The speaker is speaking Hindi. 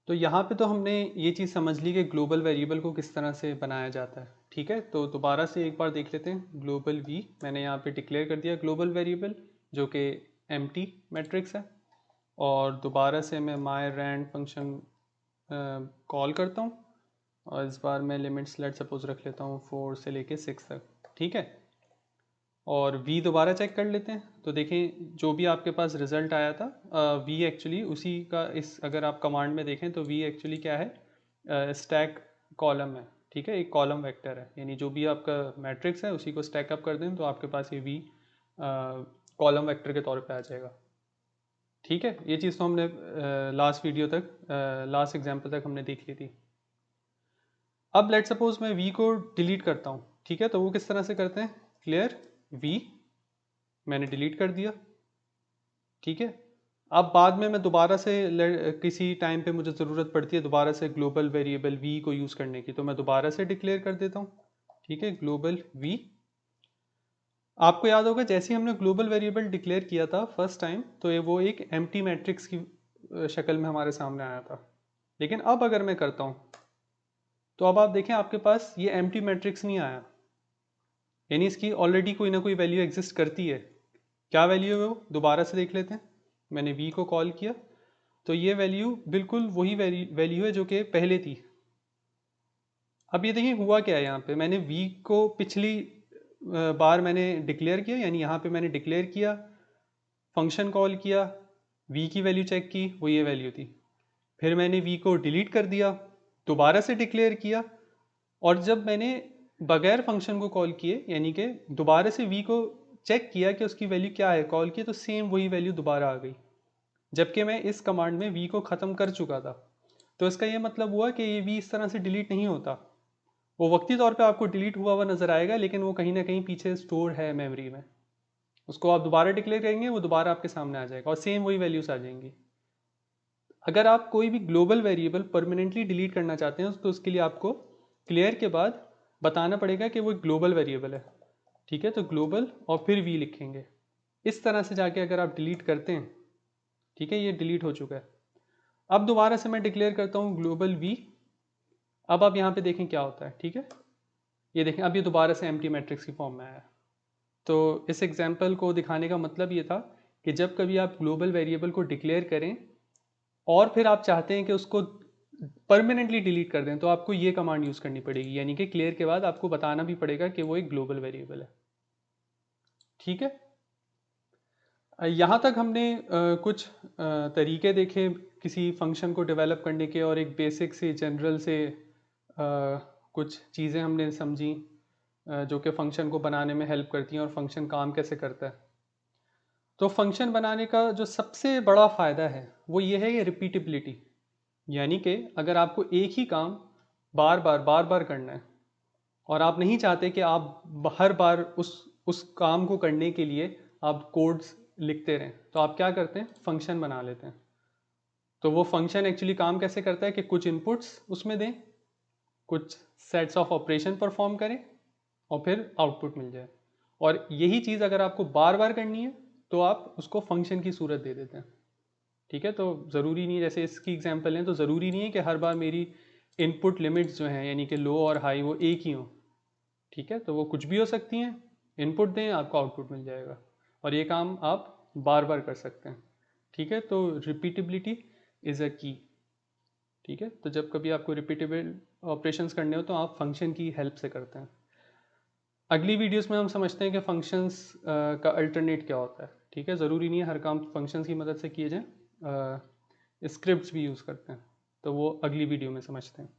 तो यहाँ पे तो हमने ये चीज़ समझ ली कि ग्लोबल वेरिएबल को किस तरह से बनाया जाता है। ठीक है, तो दोबारा से एक बार देख लेते हैं। ग्लोबल वी मैंने यहाँ पे डिक्लेयर कर दिया ग्लोबल वेरिएबल, जो कि एम्प्टी मैट्रिक्स है। और दोबारा से मैं माई रैंड फंक्शन कॉल करता हूँ, और इस बार मैं लिमिट्स लेट सपोज रख लेता हूँ 4 से लेके 6 तक। ठीक है, और v दोबारा चेक कर लेते हैं। तो देखें जो भी आपके पास रिजल्ट आया था, v एक्चुअली उसी का, इस अगर आप कमांड में देखें तो v एक्चुअली क्या है, स्टैक कॉलम है। ठीक है, एक कॉलम वेक्टर है, यानी जो भी आपका मैट्रिक्स है उसी को स्टैक अप कर दें तो आपके पास ये v कॉलम वेक्टर के तौर पे आ जाएगा। ठीक है, ये चीज़ तो हमने लास्ट वीडियो तक, लास्ट एग्जाम्पल तक हमने देख ली थी। अब लेट सपोज मैं v को डिलीट करता हूँ। ठीक है, तो वो किस तरह से करते हैं, क्लियर v मैंने डिलीट कर दिया। ठीक है, अब बाद में मैं दोबारा से किसी टाइम पे मुझे ज़रूरत पड़ती है दोबारा से ग्लोबल वेरिएबल v को यूज़ करने की, तो मैं दोबारा से डिक्लेयर कर देता हूँ। ठीक है, ग्लोबल v। आपको याद होगा जैसे ही हमने ग्लोबल वेरिएबल डिक्लेयर किया था फर्स्ट टाइम, तो ये वो एक एम्प्टी मैट्रिक्स की शक्ल में हमारे सामने आया था। लेकिन अब अगर मैं करता हूँ तो अब आप देखें आपके पास ये एम्प्टी मैट्रिक्स नहीं आया, यानी इसकी ऑलरेडी कोई ना कोई वैल्यू एग्जिस्ट करती है। क्या वैल्यू है वो, दोबारा से देख लेते हैं। मैंने v को कॉल किया तो ये वैल्यू बिल्कुल वही वैल्यू है जो कि पहले थी। अब ये देखिए हुआ क्या है, यहाँ पे मैंने v को पिछली बार मैंने डिक्लेयर किया, यानी यहाँ पे मैंने डिक्लेयर किया, फंक्शन कॉल किया, v की वैल्यू चेक की, वो ये वैल्यू थी। फिर मैंने v को डिलीट कर दिया, दोबारा से डिक्लेयर किया, और जब मैंने बगैर फंक्शन को कॉल किए यानी कि दोबारा से v को चेक किया कि उसकी वैल्यू क्या है, कॉल किया तो सेम वही वैल्यू दोबारा आ गई, जबकि मैं इस कमांड में v को ख़त्म कर चुका था। तो इसका ये मतलब हुआ कि ये v इस तरह से डिलीट नहीं होता। वो वक्ती तौर पे आपको डिलीट हुआ हुआ नज़र आएगा, लेकिन वो कहीं ना कहीं पीछे स्टोर है मेमोरी में। उसको आप दोबारा डिक्लेयर करेंगे, वो दोबारा आपके सामने आ जाएगा और सेम वही वैल्यूज आ जाएंगी। अगर आप कोई भी ग्लोबल वेरिएबल परमानेंटली डिलीट करना चाहते हैं तो उसके लिए आपको क्लियर के बाद बताना पड़ेगा कि वो एक ग्लोबल वेरिएबल है। ठीक है, तो ग्लोबल और फिर v लिखेंगे। इस तरह से जाके अगर आप डिलीट करते हैं, ठीक है, ये डिलीट हो चुका है। अब दोबारा से मैं डिक्लेयर करता हूँ ग्लोबल v। अब आप यहाँ पे देखें क्या होता है। ठीक है, ये देखें अब ये दोबारा से एम्प्टी मैट्रिक्स की फॉर्म में आया। तो इस एग्जाम्पल को दिखाने का मतलब ये था कि जब कभी आप ग्लोबल वेरिएबल को डिक्लेयर करें और फिर आप चाहते हैं कि उसको परमानेंटली डिलीट कर दें, तो आपको ये कमांड यूज़ करनी पड़ेगी, यानी कि क्लियर के बाद आपको बताना भी पड़ेगा कि वो एक ग्लोबल वेरिएबल है। ठीक है, यहाँ तक हमने कुछ तरीके देखे किसी फंक्शन को डेवलप करने के, और एक बेसिक से जनरल से कुछ चीज़ें हमने समझी जो कि फंक्शन को बनाने में हेल्प करती हैं और फंक्शन काम कैसे करता है। तो फंक्शन बनाने का जो सबसे बड़ा फ़ायदा है वो ये है कि रिपीटेबिलिटी, यानी कि अगर आपको एक ही काम बार बार करना है और आप नहीं चाहते कि आप हर बार उस काम को करने के लिए आप कोड्स लिखते रहें, तो आप क्या करते हैं, फंक्शन बना लेते हैं। तो वो फंक्शन एक्चुअली काम कैसे करता है कि कुछ इनपुट्स उसमें दें, कुछ सेट्स ऑफ ऑपरेशन परफॉर्म करें और फिर आउटपुट मिल जाए। और यही चीज़ अगर आपको बार बार करनी है तो आप उसको फंक्शन की सूरत दे देते हैं। ठीक है, तो ज़रूरी नहीं, जैसे इसकी एग्जांपल है तो ज़रूरी नहीं है कि हर बार मेरी इनपुट लिमिट्स जो हैं यानी कि लो और हाई वो एक ही हों। ठीक है, तो वो कुछ भी हो सकती हैं, इनपुट दें आपको आउटपुट मिल जाएगा, और ये काम आप बार बार कर सकते हैं। ठीक है, तो रिपीटेबिलिटी इज़ अ की। ठीक है, तो जब कभी आपको रिपीटेबल ऑपरेशंस करने हो तो आप फंक्शन की हेल्प से करते हैं। अगली वीडियोस में हम समझते हैं कि फंक्शंस का अल्टरनेट क्या होता है। ठीक है, ज़रूरी नहीं है हर काम फंक्शंस की मदद से किए जाएँ, स्क्रिप्ट्स भी यूज़ करते हैं, तो वो अगली वीडियो में समझते हैं।